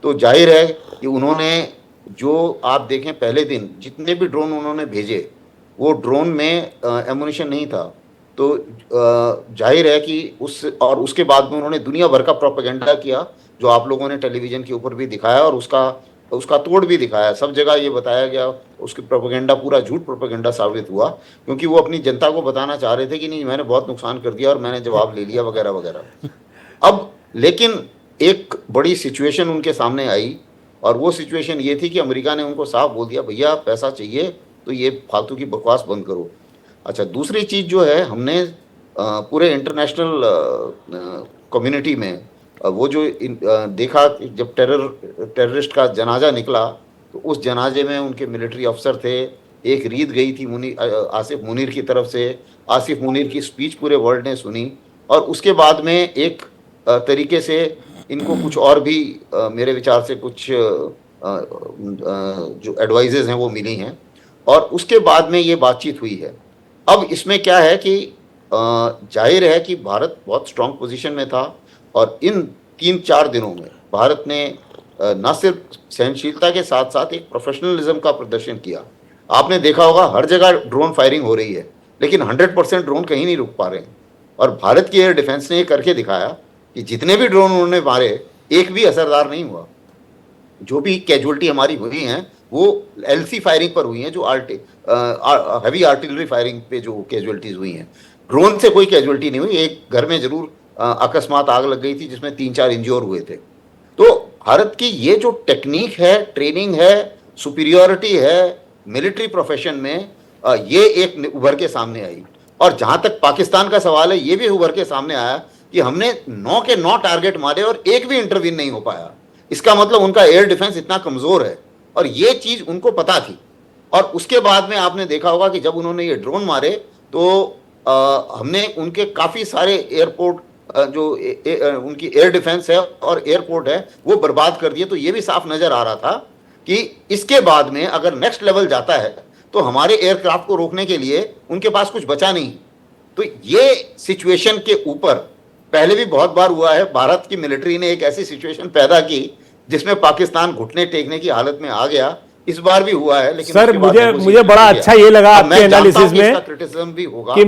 तो जाहिर है कि उन्होंने, जो आप देखें पहले दिन जितने भी ड्रोन उन्होंने भेजे, वो ड्रोन में एमुनिशन नहीं था। तो जाहिर है कि उसके बाद में उन्होंने दुनिया भर का प्रोपेगेंडा किया, जो आप लोगों ने टेलीविज़न के ऊपर भी दिखाया और उसका तोड़ भी दिखाया। सब जगह ये बताया गया, उसकी प्रोपेगेंडा पूरा झूठ प्रोपेगेंडा साबित हुआ, क्योंकि वो अपनी जनता को बताना चाह रहे थे कि नहीं, मैंने बहुत नुकसान कर दिया और मैंने जवाब ले लिया वगैरह वगैरह। अब लेकिन एक बड़ी सिचुएशन उनके सामने आई, और वो सिचुएशन ये थी कि अमेरिका ने उनको साफ बोल दिया, भैया पैसा चाहिए तो ये फालतू की बकवास बंद करो। अच्छा, दूसरी चीज़ जो है, हमने पूरे इंटरनेशनल कम्युनिटी में वो जो देखा कि जब टेररिस्ट का जनाजा निकला तो उस जनाजे में उनके मिलिट्री अफसर थे, एक रीत गई थी आसिफ मुनीर की तरफ से। आसिफ मुनीर की स्पीच पूरे वर्ल्ड ने सुनी, और उसके बाद में एक तरीके से इनको कुछ और भी मेरे विचार से कुछ जो एडवाइजेज हैं वो मिली हैं और उसके बाद में ये बातचीत हुई है। अब इसमें क्या है कि जाहिर है कि भारत बहुत स्ट्रांग पोजीशन में था और इन 3-4 दिनों में भारत ने न सिर्फ सहनशीलता के साथ साथ एक प्रोफेशनलिज्म का प्रदर्शन किया। आपने देखा होगा हर जगह ड्रोन फायरिंग हो रही है लेकिन 100% ड्रोन कहीं नहीं रुक पा रहे हैं और भारत की एयर डिफेंस ने ये करके दिखाया कि जितने भी ड्रोन उन्होंने मारे एक भी असरदार नहीं हुआ। जो भी कैजुअलिटी हमारी हुई हैं वो एलसी फायरिंग पर हुई हैं, जो हैवी आर्टिलरी फायरिंग पे जो कैजुअलिटीज हुई हैं। ड्रोन से कोई कैजुअलिटी नहीं हुई। एक घर में जरूर अकस्मात आग लग गई थी जिसमें 3-4 इंज्योर हुए थे। तो भारत की ये जो टेक्निक है, ट्रेनिंग है, सुपीरियोरिटी है मिलिट्री प्रोफेशन में, ये एक उभर के सामने आई। और जहां तक पाकिस्तान का सवाल है, ये भी उभर के सामने आया कि हमने 9 के 9 टारगेट मारे और एक भी इंटरवीन नहीं हो पाया। इसका मतलब उनका एयर डिफेंस इतना कमजोर है और ये चीज उनको पता थी। और उसके बाद में आपने देखा होगा कि जब उन्होंने ये ड्रोन मारे तो हमने उनके काफी सारे एयरपोर्ट जो उनकी एयर डिफेंस है और एयरपोर्ट है वो बर्बाद कर दिए। तो ये भी साफ नजर आ रहा था कि इसके बाद में अगर नेक्स्ट लेवल जाता है तो हमारे एयरक्राफ्ट को रोकने के लिए उनके पास कुछ बचा नहीं। तो ये सिचुएशन के ऊपर पहले भी बहुत बार हुआ है, भारत की मिलिट्री ने एक ऐसी सिचुएशन पैदा की जिसमें पाकिस्तान घुटने टेकने की हालत में आ गया। इस बार भी हुआ है। लेकिन सर मुझे बड़ा अच्छा ये लगा आपके एनालिसिस में क्रिटिसिज्म भी होगा कि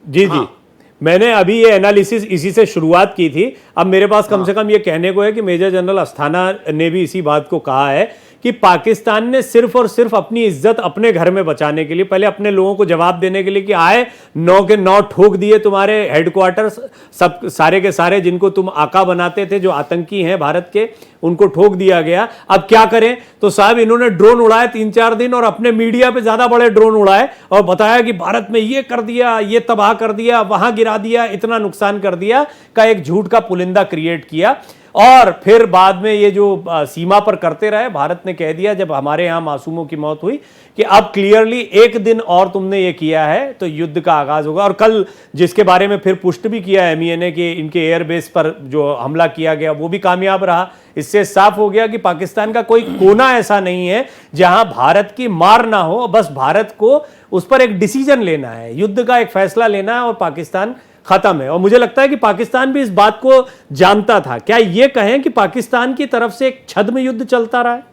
जी हाँ, मैंने अभी ये एनालिसिस इसी से शुरुआत की थी। अब मेरे पास कम से कम ये कहने को है कि मेजर जनरल अस्थाना ने भी इसी बात को कहा है कि पाकिस्तान ने सिर्फ और सिर्फ अपनी इज्जत अपने घर में बचाने के लिए, पहले अपने लोगों को जवाब देने के लिए कि आए 9 के 9 ठोक दिए तुम्हारे हेडक्वार्टर्स, सब सारे के सारे जिनको तुम आका बनाते थे, जो आतंकी हैं भारत के, उनको ठोक दिया गया। अब क्या करें? तो साहब इन्होंने ड्रोन उड़ाए 3-4 दिन और अपने मीडिया पे ज्यादा बड़े ड्रोन उड़ाए और बताया कि भारत में ये कर दिया, ये तबाह कर दिया, वहां गिरा दिया, इतना नुकसान कर दिया का एक झूठ का पुलिंदा क्रिएट किया। और फिर बाद में ये जो सीमा पर करते रहे, भारत ने कह दिया जब हमारे यहां मासूमों की मौत हुई कि अब क्लियरली एक दिन और तुमने ये किया है तो युद्ध का आगाज होगा। और कल जिसके बारे में फिर पुष्ट भी किया एमईए ने कि इनके एयरबेस पर जो हमला किया गया वो भी कामयाब रहा। इससे साफ हो गया कि पाकिस्तान का कोई कोना ऐसा नहीं है जहां भारत की मार ना हो, बस भारत को उस पर एक डिसीजन लेना है, युद्ध का एक फैसला लेना है और पाकिस्तान खत्म है। और मुझे लगता है कि पाकिस्तान भी इस बात को जानता था। क्या ये कहें कि पाकिस्तान की तरफ से एक छद्म युद्ध चलता रहा है?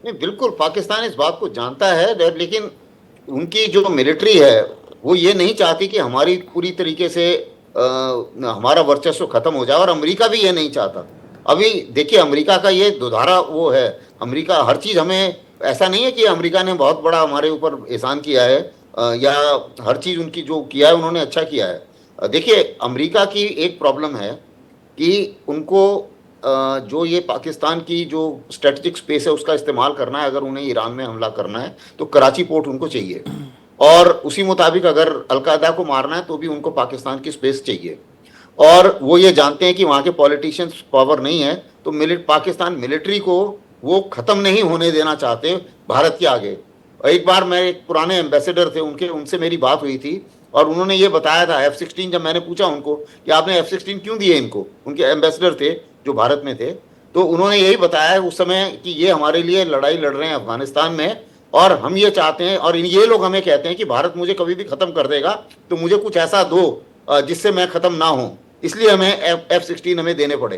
नहीं, बिल्कुल पाकिस्तान इस बात को जानता है, लेकिन उनकी जो मिलिट्री है वो ये नहीं चाहती कि हमारी पूरी तरीके से हमारा वर्चस्व खत्म हो जाए और अमेरिका भी ये नहीं चाहता। अभी देखिए अमेरिका का ये दुधारा वो है, अमेरिका हर चीज़ हमें, ऐसा नहीं है कि अमेरिका ने बहुत बड़ा हमारे ऊपर एहसान किया है या हर चीज़ उनकी जो किया है उन्होंने अच्छा किया है। देखिए अमेरिका की एक प्रॉब्लम है कि उनको जो ये पाकिस्तान की जो स्ट्रेटजिक स्पेस है उसका इस्तेमाल करना है। अगर उन्हें ईरान में हमला करना है तो कराची पोर्ट उनको चाहिए और उसी मुताबिक अगर अलकायदा को मारना है तो भी उनको पाकिस्तान की स्पेस चाहिए। और वो ये जानते हैं कि वहाँ के पॉलिटिशियंस पावर नहीं है तो पाकिस्तान मिलिट्री को वो ख़त्म नहीं होने देना चाहते भारत के आगे। एक बार मैं एक पुराने एम्बेसडर थे उनसे मेरी बात हुई थी और उन्होंने ये बताया था F-16, जब मैंने पूछा उनको कि आपने F-16 क्यों दिए इनको, उनके एम्बेसडर थे जो भारत में थे, तो उन्होंने यही बताया उस समय कि ये हमारे लिए लड़ाई लड़ रहे हैं अफगानिस्तान में और हम ये चाहते हैं और ये लोग हमें कहते हैं कि भारत मुझे कभी भी ख़त्म कर देगा तो मुझे कुछ ऐसा दो जिससे मैं ख़त्म ना हूँ, इसलिए हमें F-16 हमें देने पड़े।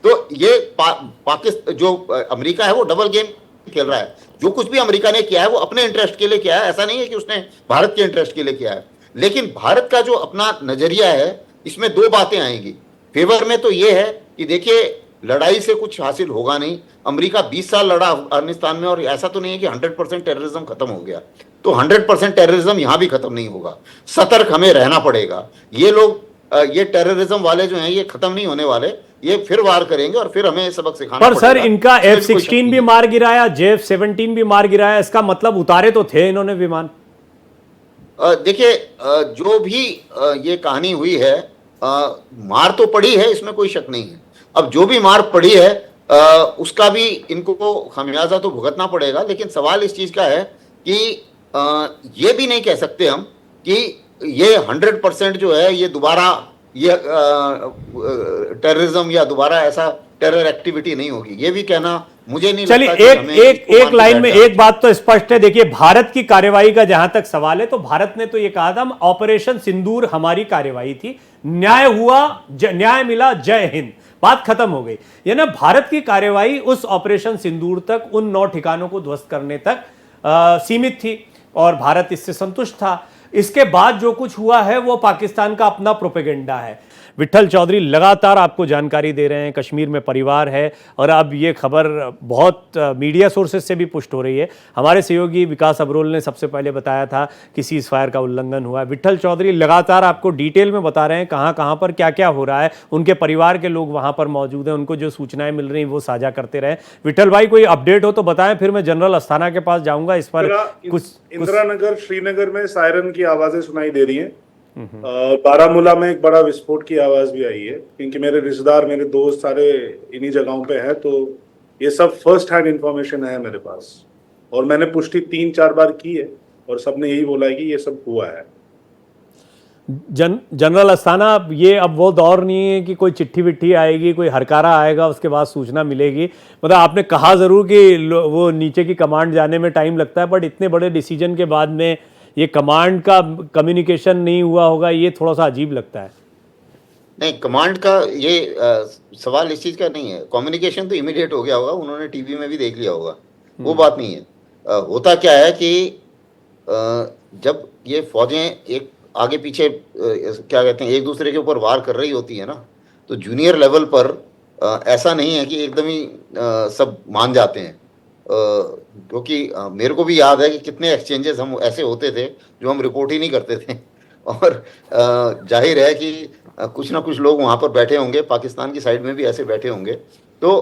तो ये पाकिस्तान जो अमेरिका है वो डबल गेम खेल रहा है। जो कुछ भी अमेरिका ने किया है वो अपने इंटरेस्ट के लिए किया है, ऐसा नहीं है कि उसने भारत के इंटरेस्ट के लिए किया है। लेकिन भारत का जो अपना नजरिया है इसमें 2 बातें आएंगी फेवर में। तो ये है कि देखिए लड़ाई से कुछ हासिल होगा नहीं। अमेरिका 20 साल लड़ा अफगानिस्तान में और ऐसा तो नहीं है कि 100% टेररिज्म खत्म हो गया, तो 100% टेररिज्म यहाँ भी खत्म नहीं होगा। सतर्क हमें रहना पड़ेगा। ये लोग ये टेररिज्म वाले जो हैं ये खत्म नहीं होने वाले, ये फिर वार करेंगे और फिर हमें सबक सिखाना पर सर इनका F-16 भी मार गिराया, JF-17 भी मार गिराया, इसका मतलब उतारे तो थे इन्होंने विमान। देखिए जो भी ये कहानी हुई है मार तो पड़ी है, इसमें कोई शक नहीं है। अब जो भी मार पड़ी है उसका भी इनको खामियाजा तो भुगतना पड़ेगा। लेकिन सवाल इस चीज का है कि ये भी नहीं कह सकते हम कि ये 100% जो है ये दोबारा ये टेररिज्म या दोबारा ऐसा टेरर एक्टिविटी नहीं होगी, ये भी कहना मुझे नहीं चलिए, लगता कि हमें एक इसको मान के लाइन में बैठ एक बात तो स्पष्ट है। देखिए, भारत की कार्रवाई का जहां तक सवाल है तो भारत ने तो ये कहा था ऑपरेशन सिंदूर हमारी कार्रवाई थी, न्याय हुआ, न्याय मिला, जय हिंद, बात खत्म हो गई। यानी भारत की कार्रवाई उस ऑपरेशन सिंदूर तक, उन 9 ठिकानों को ध्वस्त करने तक सीमित थी और भारत इससे संतुष्ट था। इसके बाद जो कुछ हुआ है वो पाकिस्तान का अपना प्रोपेगेंडा है। विट्ठल चौधरी लगातार आपको जानकारी दे रहे हैं, कश्मीर में परिवार है, और अब ये खबर बहुत मीडिया सोर्सेज से भी पुष्ट हो रही है। हमारे सहयोगी विकास अब्रोल ने सबसे पहले बताया था कि सीज फायर का उल्लंघन हुआ है। विट्ठल चौधरी लगातार आपको डिटेल में बता रहे हैं कहाँ कहाँ पर क्या क्या हो रहा है। उनके परिवार के लोग वहाँ पर मौजूद हैं, उनको जो सूचनाएं मिल रही हैं वो साझा करते रहे। विट्ठल भाई, कोई अपडेट हो तो बताएं, फिर मैं जनरल अस्थाना के पास जाऊंगा। इस पर कुछ इंदिरा नगर श्रीनगर में सायरन की आवाजें सुनाई दे रही हैं। बारामूला में एक बड़ा विस्फोट की आवाज भी आई है, क्योंकि मेरे रिश्तेदार, मेरे दोस्त सारे इन्हीं जगहों पे हैं, तो ये सब फर्स्ट हैंड इंफॉर्मेशन है मेरे पास। और मैंने पुष्टि 3-4 बार की है और सबने यही बोला है कि ये सब हुआ है। जनरल अस्थाना, ये अब वो दौर नहीं है कि कोई चिट्ठी विट्ठी आएगी, कोई हरकारा आएगा, उसके बाद सूचना मिलेगी। मतलब आपने कहा जरूर कि वो नीचे की कमांड जाने में टाइम लगता है, बट इतने बड़े डिसीजन के बाद में ये कमांड का कम्युनिकेशन नहीं हुआ होगा, ये थोड़ा सा अजीब लगता है। नहीं, कमांड का ये सवाल इस चीज़ का नहीं है। कम्युनिकेशन तो इमीडिएट हो गया होगा, उन्होंने टीवी में भी देख लिया होगा, वो बात नहीं है। होता क्या है कि जब ये फौजें एक आगे पीछे क्या कहते हैं, एक दूसरे के ऊपर वार कर रही होती है ना, तो जूनियर लेवल पर ऐसा नहीं है कि एकदम ही सब मान जाते हैं। क्योंकि मेरे को भी याद है कि कितने एक्सचेंजेस हम ऐसे होते थे जो हम रिपोर्ट ही नहीं करते थे। और जाहिर है कि कुछ ना कुछ लोग वहाँ पर बैठे होंगे, पाकिस्तान की साइड में भी ऐसे बैठे होंगे। तो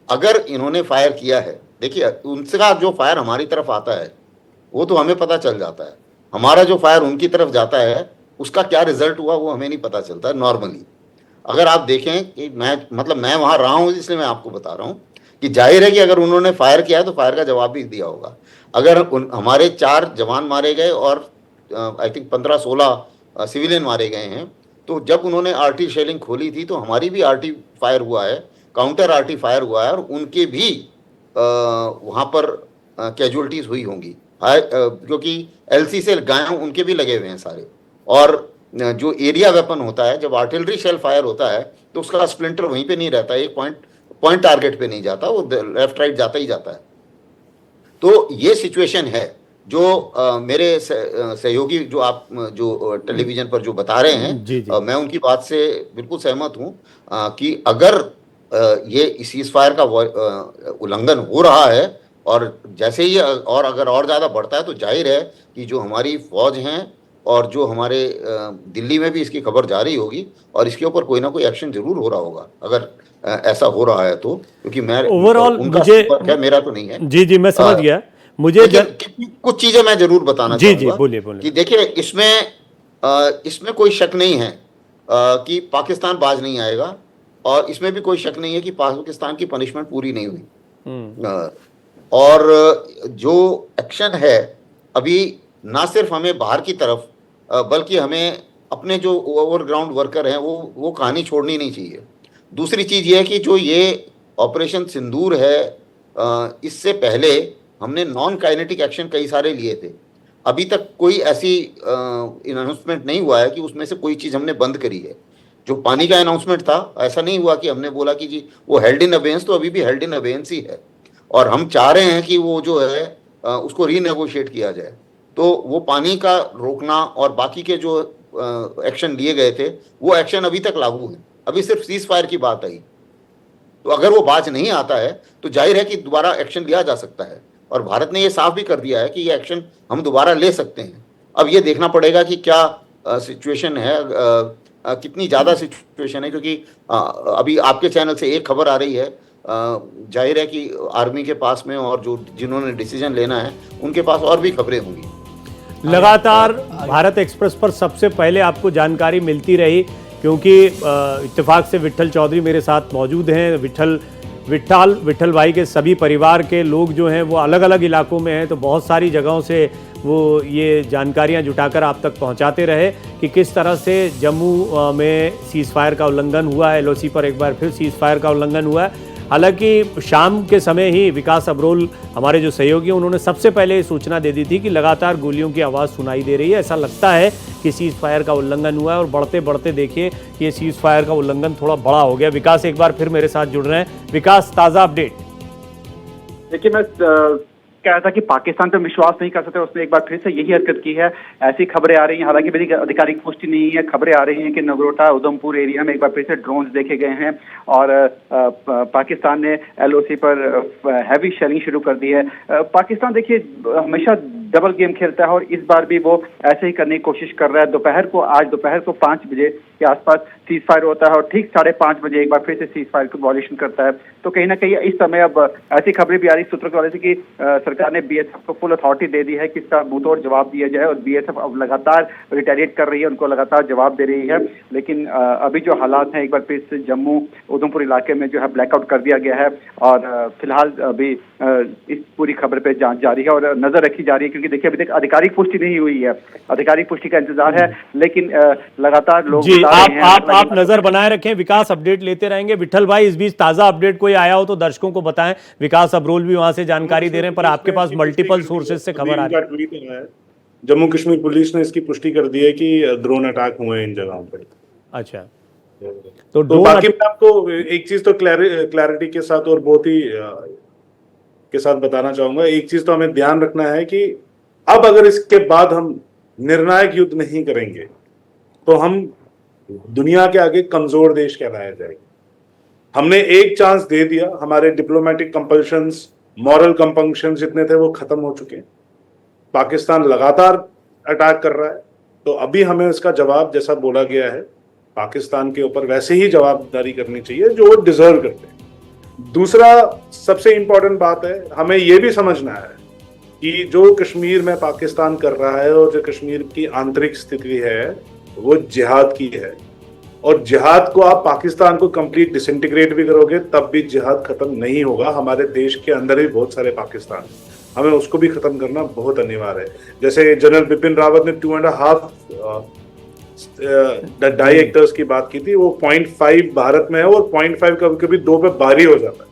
अगर इन्होंने फायर किया है, देखिए उनका जो फायर हमारी तरफ आता है वो तो हमें पता चल जाता है, हमारा जो फायर उनकी तरफ जाता है उसका क्या रिजल्ट हुआ वो हमें नहीं पता चलता है नॉर्मली। अगर आप देखें कि मैं वहाँ रहा हूँ, इसलिए मैं आपको बता रहा हूँ कि जाहिर है कि अगर उन्होंने फायर किया है तो फायर का जवाब भी दिया होगा। अगर हमारे 4 जवान मारे गए और आई थिंक 15-16 सिविलियन मारे गए हैं, तो जब उन्होंने आरटी शेलिंग खोली थी तो हमारी भी आरटी फायर हुआ है, काउंटर आरटी फायर हुआ है, और उनके भी वहाँ पर कैजुअलिटीज हुई होंगी, क्योंकि एलसी से गायों उनके भी लगे हुए हैं सारे। और जो एरिया वेपन होता है, जब आर्टिलरी शेल फायर होता है तो उसका स्प्लिंटर वहीं पे नहीं रहता, एक पॉइंट टारगेट पे नहीं जाता, वो लेफ्ट राइट जाता ही जाता है। तो ये सिचुएशन है जो मेरे सहयोगी जो आप जो टेलीविजन पर जो बता रहे हैं, मैं उनकी बात से बिल्कुल सहमत हूं कि अगर ये सीज फायर का उल्लंघन हो रहा है और जैसे ही और अगर और ज़्यादा बढ़ता है तो जाहिर है कि जो हमारी फौज हैं और जो हमारे दिल्ली में भी इसकी खबर जारी होगी और इसके ऊपर कोई ना कोई एक्शन जरूर हो रहा होगा अगर ऐसा हो रहा है तो, क्योंकि मैं ओवरऑल मुझे मेरा तो नहीं है। जी मैं समझ गया। मुझे कुछ चीजें मैं जरूर बताना चाहूंगा। बोलिए कि देखिए इसमें कोई शक नहीं है कि पाकिस्तान बाज नहीं आएगा, और इसमें भी कोई शक नहीं है कि पाकिस्तान की पनिशमेंट पूरी नहीं हुई। और जो एक्शन है अभी ना सिर्फ हमें बाहर की तरफ बल्कि हमें अपने जो ओवरग्राउंड वर्कर हैं वो कहानी छोड़नी नहीं चाहिए। दूसरी चीज़ ये है कि जो ये ऑपरेशन सिंदूर है, इससे पहले हमने नॉन काइनेटिक एक्शन कई सारे लिए थे। अभी तक कोई ऐसी अनाउंसमेंट नहीं हुआ है कि उसमें से कोई चीज़ हमने बंद करी है। जो पानी का अनाउंसमेंट था, ऐसा नहीं हुआ कि हमने बोला कि जी वो हेल्ड इन अबेंस, तो अभी भी हेल्ड इन अबेंस ही है और हम चाह रहे हैं कि वो जो है उसको रीनेगोशिएट किया जाए। तो वो पानी का रोकना और बाकी के जो एक्शन लिए गए थे वो एक्शन अभी तक लागू है। अभी सिर्फ सीज फायर की बात आई, तो अगर वो बाज नहीं आता है तो जाहिर है कि दोबारा एक्शन लिया जा सकता है, और भारत ने ये साफ भी कर दिया है कि ये एक्शन हम दोबारा ले सकते हैं। अब ये देखना पड़ेगा कि क्या सिचुएशन है, कितनी ज़्यादा सिचुएशन है, क्योंकि अभी आपके चैनल से एक खबर आ रही है, जाहिर है कि आर्मी के पास में और जिन्होंने डिसीजन लेना है उनके पास और भी खबरें होंगी। लगातार भारत एक्सप्रेस पर सबसे पहले आपको जानकारी मिलती रही, क्योंकि इत्तेफाक से विट्ठल चौधरी मेरे साथ मौजूद हैं। विट्ठल विट्ठल भाई के सभी परिवार के लोग जो हैं वो अलग अलग इलाकों में हैं, तो बहुत सारी जगहों से वो ये जानकारियां जुटाकर आप तक पहुंचाते रहे कि किस तरह से जम्मू में सीज़ फायर का उल्लंघन हुआ है, एलओसी पर एक बार फिर सीज़ फायर का उल्लंघन हुआ है। हालांकि शाम के समय ही विकास अब्रोल हमारे जो सहयोगी हैं उन्होंने सबसे पहले सूचना दे दी थी कि लगातार गोलियों की आवाज़ सुनाई दे रही है, ऐसा लगता है कि सीज़ फायर का उल्लंघन हुआ है। और बढ़ते बढ़ते देखिए ये सीज़ फायर का उल्लंघन थोड़ा बड़ा हो गया। विकास एक बार फिर मेरे साथ जुड़ रहे हैं। विकास, ताज़ा अपडेट। देखिए, मैं कह रहा था कि पाकिस्तान पर विश्वास नहीं कर सकते, उसने एक बार फिर से यही हरकत की है। ऐसी खबरें आ रही हैं, हालांकि मेरी आधिकारिक पुष्टि नहीं है, खबरें आ रही हैं कि नगरोटा उधमपुर एरिया में एक बार फिर से ड्रोन्स देखे गए हैं और पाकिस्तान ने एलओसी पर हैवी शेलिंग शुरू कर दी है। पाकिस्तान देखिए हमेशा डबल गेम खेलता है और इस बार भी वो ऐसे ही करने की कोशिश कर रहा है। आज दोपहर को 5 बजे के आसपास सीज फायर होता है और ठीक 5:30 बजे एक बार फिर से सीज फायर को वॉल्यूशन करता है। तो कहीं ना कहीं इस समय अब ऐसी खबरें भी आ रही सूत्रों के वाले से कि सरकार ने बीएसएफ को फुल अथॉरिटी दे दी है कि इसका मुंहतोड़ जवाब दिया जाए और बीएसएफ अब लगातार रिटेलिएट कर रही है, उनको लगातार जवाब दे रही है। लेकिन अभी जो हालात हैं, एक बार फिर से जम्मू उधमपुर इलाके में जो है ब्लैकआउट कर दिया गया है और फिलहाल अभी इस पूरी खबर पे जांच जारी है और नजर रखी जा रही है, क्योंकि देखिए अभी तक आधिकारिक पुष्टि नहीं हुई है, आधिकारिक पुष्टि का इंतजार है। लेकिन लगातार लोग जी, आप नजर बनाए रखें, विकास अपडेट लेते रहेंगे। विट्ठल भाई, इस बीच ताजा अपडेट कोई आया हो तो दर्शकों को बताएं। विकास अब्रोल भी वहां से जानकारी दे रहे हैं, पर आपके पास मल्टीपल सोर्सेज से खबर आ रही है। जम्मू कश्मीर पुलिस ने इसकी पुष्टि कर दी है कि ड्रोन अटैक हुए हैं इन जगहों पर। अच्छा, तो बाकी मैं आपको एक चीज तो क्लैरिटी के साथ और बहुत ही के साथ बताना चाहूंगा। एक चीज तो हमें ध्यान रखना है कि अब अगर इसके बाद हम निर्णायक युद्ध नहीं करेंगे तो हम दुनिया के आगे कमजोर देश कहलाया जाएगा। हमने एक चांस दे दिया, हमारे डिप्लोमेटिक कंपल्शंस, मॉरल कंपल्शंस जितने थे वो खत्म हो चुके हैं। पाकिस्तान लगातार अटैक कर रहा है, तो अभी हमें उसका जवाब, जैसा बोला गया है, पाकिस्तान के ऊपर वैसे ही जवाबदारी करनी चाहिए जो वो डिजर्व करते हैं। दूसरा सबसे इंपॉर्टेंट बात है, हमें यह भी समझना है कि जो कश्मीर में पाकिस्तान कर रहा है और जो कश्मीर की आंतरिक स्थिति है वो जिहाद की है, और जिहाद को आप पाकिस्तान को कंप्लीट डिसइंटीग्रेट भी करोगे तब भी जिहाद खत्म नहीं होगा। हमारे देश के अंदर भी बहुत सारे पाकिस्तान, हमें उसको भी खत्म करना बहुत अनिवार्य है। जैसे जनरल बिपिन रावत ने 2.5 डाई हेक्टर्स की बात की थी, वो 0.5 भारत में है और 0.5 कभी कभी 2 पे भारी हो जाता है।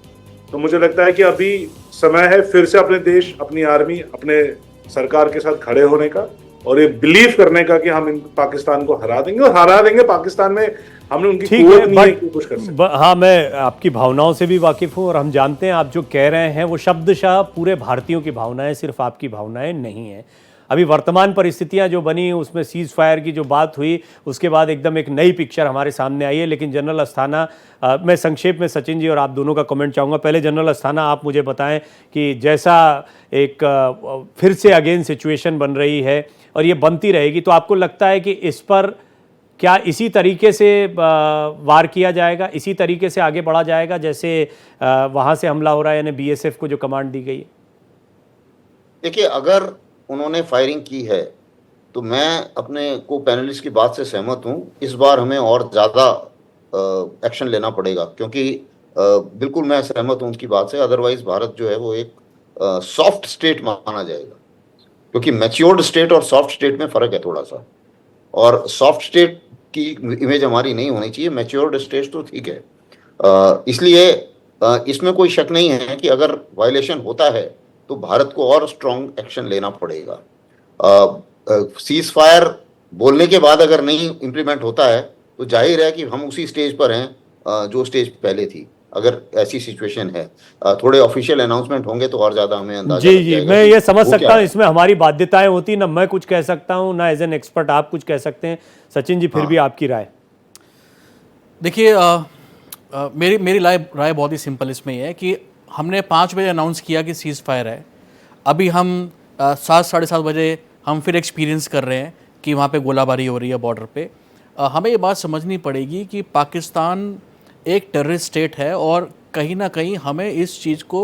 तो मुझे लगता है कि अभी समय है फिर से अपने देश, अपनी आर्मी, अपने सरकार के साथ खड़े होने का और ये बिलीव करने का कि हम पाकिस्तान को हरा देंगे, और हरा देंगे। पाकिस्तान में हमने उनकी कुछ नहीं है कुछ कर सकते। हाँ, मैं आपकी भावनाओं से भी वाकिफ हूँ और हम जानते हैं आप जो कह रहे हैं वो शब्दशः पूरे भारतीयों की भावनाएं, सिर्फ आपकी भावनाएं नहीं है। अभी वर्तमान परिस्थितियां जो बनी उसमें सीज फायर की जो बात हुई उसके बाद एकदम एक नई पिक्चर हमारे सामने आई है। लेकिन जनरल अस्थाना, मैं संक्षेप में सचिन जी और आप दोनों का कमेंट चाहूँगा। पहले जनरल अस्थाना, आप मुझे बताएं कि जैसा एक फिर से अगेन सिचुएशन बन रही है और ये बनती रहेगी, तो आपको लगता है कि इस पर क्या इसी तरीके से वार किया जाएगा, इसी तरीके से आगे बढ़ा जाएगा जैसे वहाँ से हमला हो रहा है, यानी बीएसएफ को जो कमांड दी गई है? देखिए, अगर उन्होंने फायरिंग की है तो मैं अपने को पैनलिस्ट की बात से सहमत हूं। इस बार हमें और ज़्यादा एक्शन लेना पड़ेगा, क्योंकि बिल्कुल मैं सहमत हूं उनकी बात से। अदरवाइज भारत जो है वो एक सॉफ्ट स्टेट माना जाएगा, क्योंकि मैच्योर्ड स्टेट और सॉफ्ट स्टेट में फ़र्क है थोड़ा सा, और सॉफ्ट स्टेट की इमेज हमारी नहीं होनी चाहिए। मैच्योर्ड स्टेट तो ठीक है, इसलिए इसमें कोई शक नहीं है कि अगर वायलेशन होता है तो भारत को और स्ट्रॉन्ग एक्शन लेना पड़ेगा। सीज फायर बोलने के बाद अगर नहीं इम्प्लीमेंट होता है तो जाहिर है कि हम उसी स्टेज पर हैं जो स्टेज पहले थी। अगर ऐसी सिचुएशन है, थोड़े ऑफिशियल अनाउंसमेंट होंगे तो और ज़्यादा हमें अंदाजा लग जाएगा। मैं ये समझ सकता हूँ, इसमें हमारी बाध्यताएं होती, ना मैं कुछ कह सकता हूँ ना एज एन एक्सपर्ट आप कुछ कह सकते हैं। सचिन जी, फिर भी आपकी राय। देखिए, मेरी राय बहुत ही सिंपल इसमें यह है कि हमने 5 बजे अनाउंस किया कि सीज़ फायर है। अभी हम 7 साढ़े 7 बजे हम फिर एक्सपीरियंस कर रहे हैं कि वहाँ पे गोलाबारी हो रही है बॉर्डर पे। हमें ये बात समझनी पड़ेगी कि पाकिस्तान एक टेररिस्ट स्टेट है और कहीं ना कहीं हमें इस चीज़ को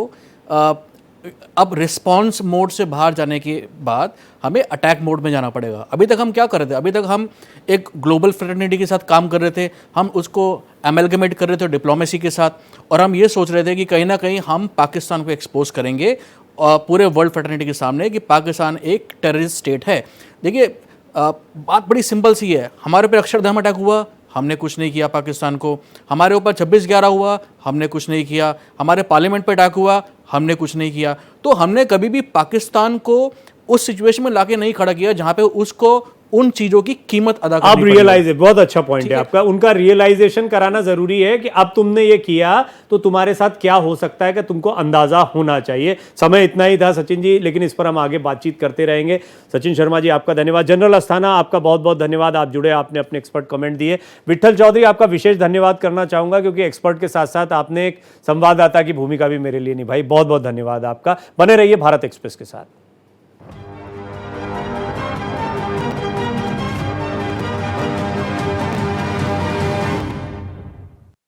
अब रिस्पॉन्स मोड से बाहर जाने के बाद हमें अटैक मोड में जाना पड़ेगा। अभी तक हम क्या कर रहे थे, अभी तक हम एक ग्लोबल फ्रेटर्निटी के साथ काम कर रहे थे, हम उसको एमलगमेट कर रहे थे डिप्लोमेसी के साथ, और हम ये सोच रहे थे कि कहीं ना कहीं हम पाकिस्तान को एक्सपोज करेंगे पूरे वर्ल्ड फ्रेटर्निटी के सामने कि पाकिस्तान एक टेररिस्ट स्टेट है। देखिए बात बड़ी सिंपल सी है, हमारे पे अक्षरधाम अटैक हुआ, हमने कुछ नहीं किया पाकिस्तान को। हमारे ऊपर 26/11 हुआ, हमने कुछ नहीं किया। हमारे पार्लियामेंट पे अटैक हुआ, हमने कुछ नहीं किया। तो हमने कभी भी पाकिस्तान को उस सिचुएशन में लाके नहीं खड़ा किया जहां पे उसको उन चीजों की कीमत अदा करनी अब पड़ी। रियलाइज है, बहुत अच्छा पॉइंट है आपका, उनका रियलाइजेशन कराना जरूरी है कि अब तुमने ये किया तो तुम्हारे साथ क्या हो सकता है, कि तुमको अंदाजा होना चाहिए। समय इतना ही था सचिन जी, लेकिन इस पर हम आगे बातचीत करते रहेंगे। सचिन शर्मा जी आपका धन्यवाद। जनरल अस्थाना आपका बहुत बहुत धन्यवाद, आप जुड़े, आपने अपने एक्सपर्ट कमेंट दिए। विट्ठल चौधरी आपका विशेष धन्यवाद करना चाहूंगा, क्योंकि एक्सपर्ट के साथ साथ आपने एक संवाददाता की भूमिका भी मेरे लिए निभाई। बहुत बहुत धन्यवाद आपका। बने रहिए भारत एक्सप्रेस के साथ।